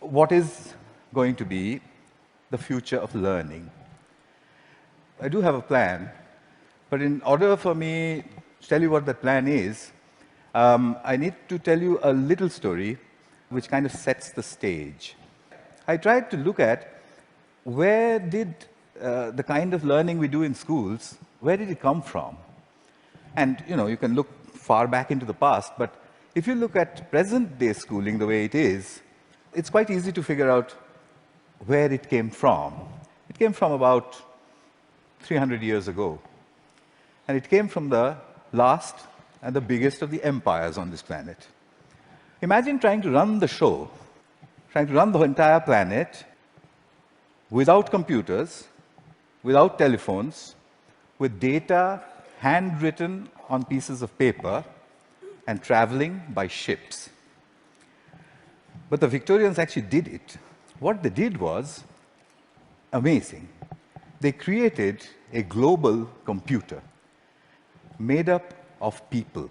what is going to be the future of learning? I do have a plan, but in order for me to tell you what that plan is, I need to tell you a little story which kind of sets the stage. I tried to look at where did the kind of learning we do in schools, where did it come from? And you can look far back into the past, but if you look at present-day schooling the way it is, it's quite easy to figure out where it came from. It came from about 300 years ago. And it came from the last and the biggest of the empires on this planet. Imagine trying to run the show, trying to run the entire planet without computers, without telephones, with data handwritten on pieces of paper and traveling by ships. But the Victorians actually did it. What they did was amazing. They created a global computer made up of people.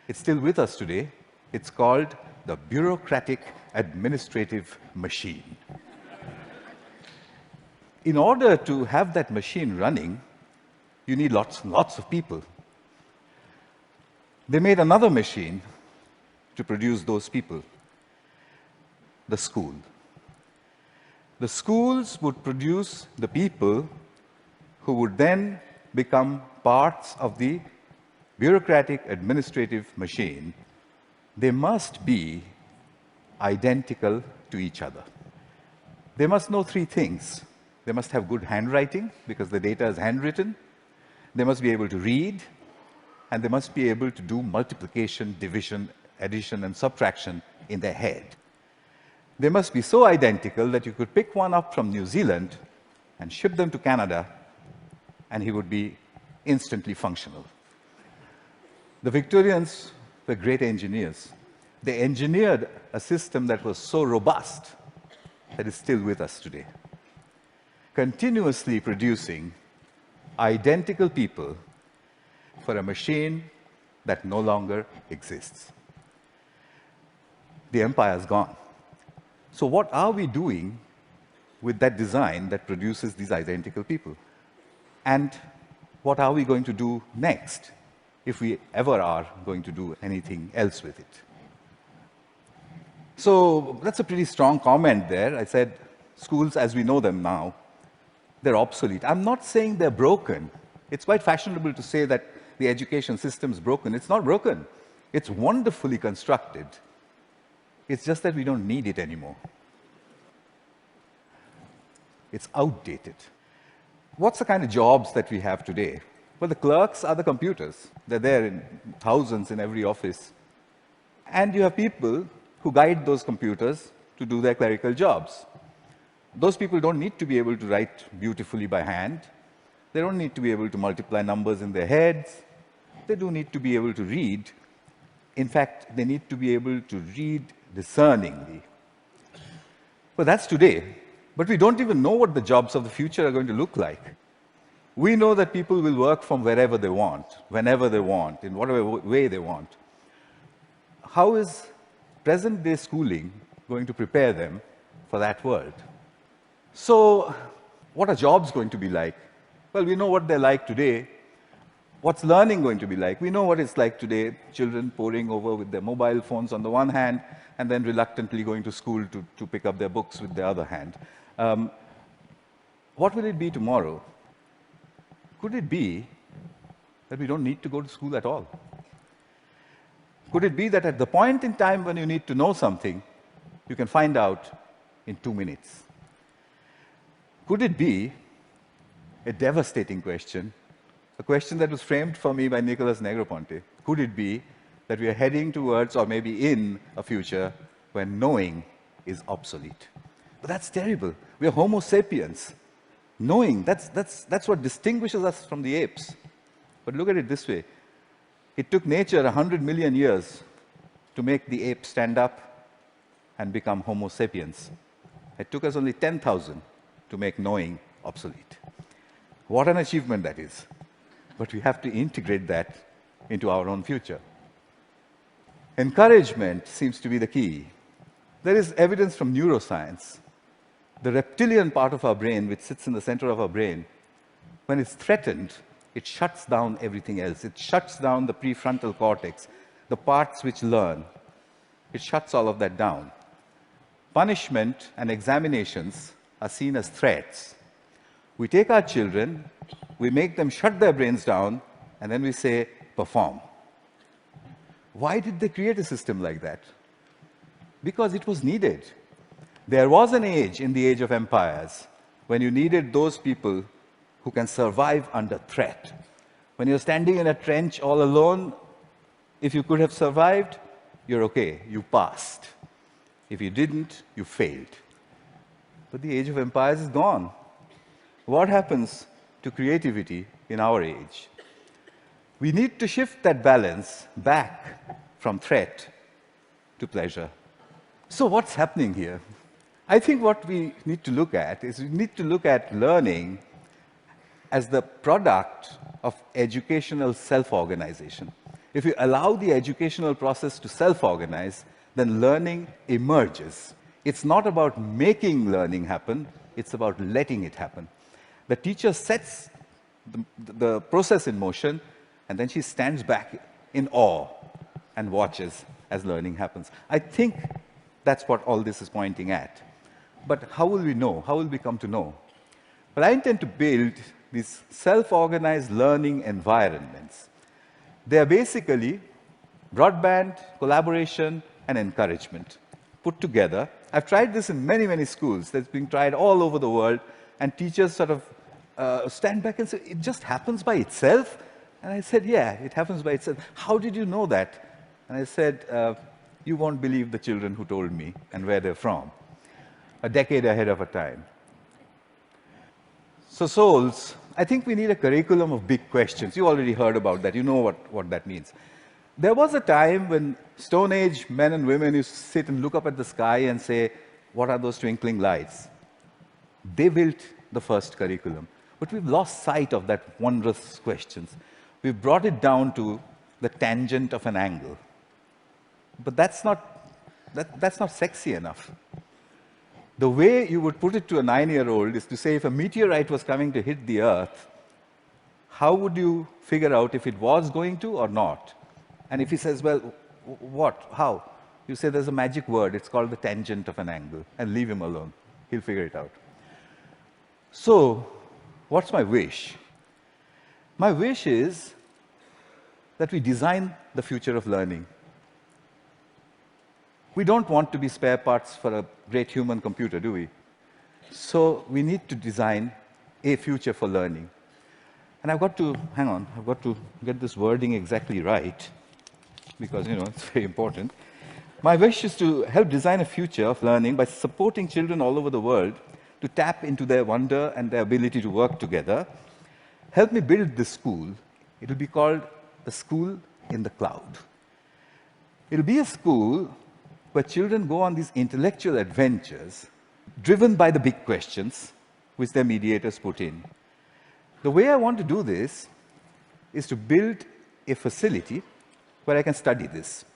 It's still with us today. It's called the bureaucratic administrative machine. In order to have that machine running, you need lots and lots of people. They made another machine to produce those people, the school. The schools would produce the people who would then become parts of the bureaucratic administrative machine. They must be identical to each other. They must know three things. They must have good handwriting, because the data is handwritten. They must be able to read, and they must be able to do multiplication, division, addition, and subtraction in their head. They must be so identical that you could pick one up from New Zealand and ship them to Canada, and he would be instantly functional. The Victorians were great engineers. They engineered a system that was so robust that is still with us today, continuously producing identical people for a machine that no longer exists. The empire's gone. So what are we doing with that design that produces these identical people? And what are we going to do next, if we ever are going to do anything else with it? So that's a pretty strong comment there. I said schools as we know them now, they're obsolete. I'm not saying they're broken. It's quite fashionable to say that the education system is broken. It's not broken. It's wonderfully constructed. It's just that we don't need it anymore. It's outdated. What's the kind of jobs that we have today? Well, the clerks are the computers. They're there in thousands in every office. And you have people who guide those computers to do their clerical jobs. Those people don't need to be able to write beautifully by hand. They don't need to be able to multiply numbers in their heads. They do need to be able to read. In fact, they need to be able to read discerningly. But that's today. But we don't even know what the jobs of the future are going to look like. We know that people will work from wherever they want, whenever they want, in whatever way they want. How is present-day schooling going to prepare them for that world? So, what are jobs going to be like? Well, we know what they're like today. What's learning going to be like? We know what it's like today, children poring over with their mobile phones on the one hand, and then reluctantly going to school to pick up their books with the other hand. What will it be tomorrow? Could it be that we don't need to go to school at all? Could it be that at the point in time when you need to know something, you can find out in 2 minutes? Could it be a devastating question, a question that was framed for me by Nicholas Negroponte? Could it be that we are heading towards, or maybe in, a future when knowing is obsolete? But that's terrible. We are Homo sapiens. Knowing, that's what distinguishes us from the apes. But look at it this way. It took nature 100 million years to make the ape stand up and become Homo sapiens. It took us only 10,000 to make knowing obsolete. What an achievement that is. But we have to integrate that into our own future. Encouragement seems to be the key. There is evidence from neuroscience. The reptilian part of our brain, which sits in the center of our brain, when it's threatened, it shuts down everything else. It shuts down the prefrontal cortex, the parts which learn. It shuts all of that down. Punishment and examinations are seen as threats. We take our children, we make them shut their brains down, and then we say, perform. Why did they create a system like that? Because it was needed. There was an age in the age of empires when you needed those people who can survive under threat. When you're standing in a trench all alone, if you could have survived, you're okay, you passed. If you didn't, you failed. But the age of empires is gone. What happens to creativity in our age? We need to shift that balance back from threat to pleasure. So what's happening here? I think what we need to look at is we need to look at learning as the product of educational self-organization. If you allow the educational process to self-organize, then learning emerges. It's not about making learning happen, it's about letting it happen. The teacher sets the process in motion, and then she stands back in awe and watches as learning happens. I think that's what all this is pointing at. But how will we know? How will we come to know? Well, I intend to build these self-organized learning environments. They are basically broadband, collaboration, and encouragement put together. I've tried this in many, many schools. That's being tried all over the world, and teachers sort of stand back and say, it just happens by itself? And I said, yeah, it happens by itself. How did you know that? And I said, you won't believe the children who told me and where they're from. A decade ahead of a time. So souls, I think we need a curriculum of big questions. You already heard about that. You know what that means. There was a time when Stone Age men and women used to sit and look up at the sky and say, what are those twinkling lights? They built the first curriculum. But we've lost sight of that wondrous questions. We've brought it down to the tangent of an angle. But that's not sexy enough. The way you would put it to a 9-year-old is to say, if a meteorite was coming to hit the Earth, how would you figure out if it was going to or not? And if he says, well, what? How? You say there's a magic word. It's called the tangent of an angle. And leave him alone. He'll figure it out. So, what's my wish? My wish is that we design the future of learning. We don't want to be spare parts for a great human computer, do we? So we need to design a future for learning. And I've got to get this wording exactly right, because, it's very important. My wish is to help design a future of learning by supporting children all over the world to tap into their wonder and their ability to work together. Help me build this school. It'll be called the School in the Cloud. It'll be a school where children go on these intellectual adventures driven by the big questions which their mediators put in. The way I want to do this is to build a facility where I can study this.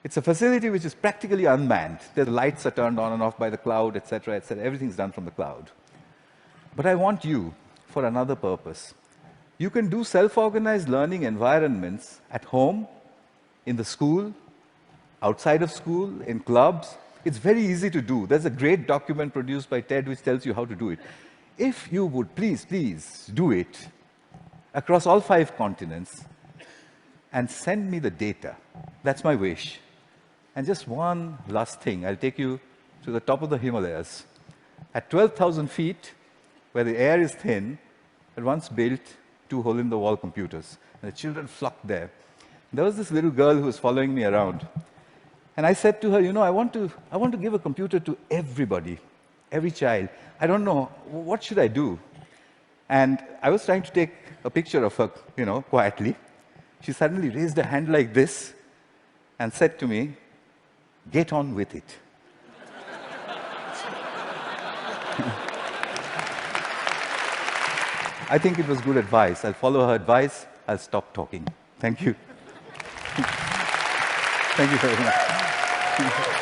It's a facility which is practically unmanned. The lights are turned on and off by the cloud, etc., etc. Everything's done from the cloud. But I want you for another purpose. You can do self-organized learning environments at home, in the school, outside of school, in clubs. It's very easy to do. There's a great document produced by TED which tells you how to do it. If you would please do it across all 5 continents and send me the data. That's my wish. And just one last thing. I'll take you to the top of the Himalayas. At 12,000 feet, where the air is thin, I once built 2 hole-in-the-wall computers. And the children flocked there. There was this little girl who was following me around. And I said to her, I want to give a computer to everybody, every child. I don't know, what should I do? And I was trying to take a picture of her, quietly. She suddenly raised her hand like this and said to me, get on with it. I think it was good advice. I'll follow her advice. I'll stop talking. Thank you. Thank you very much.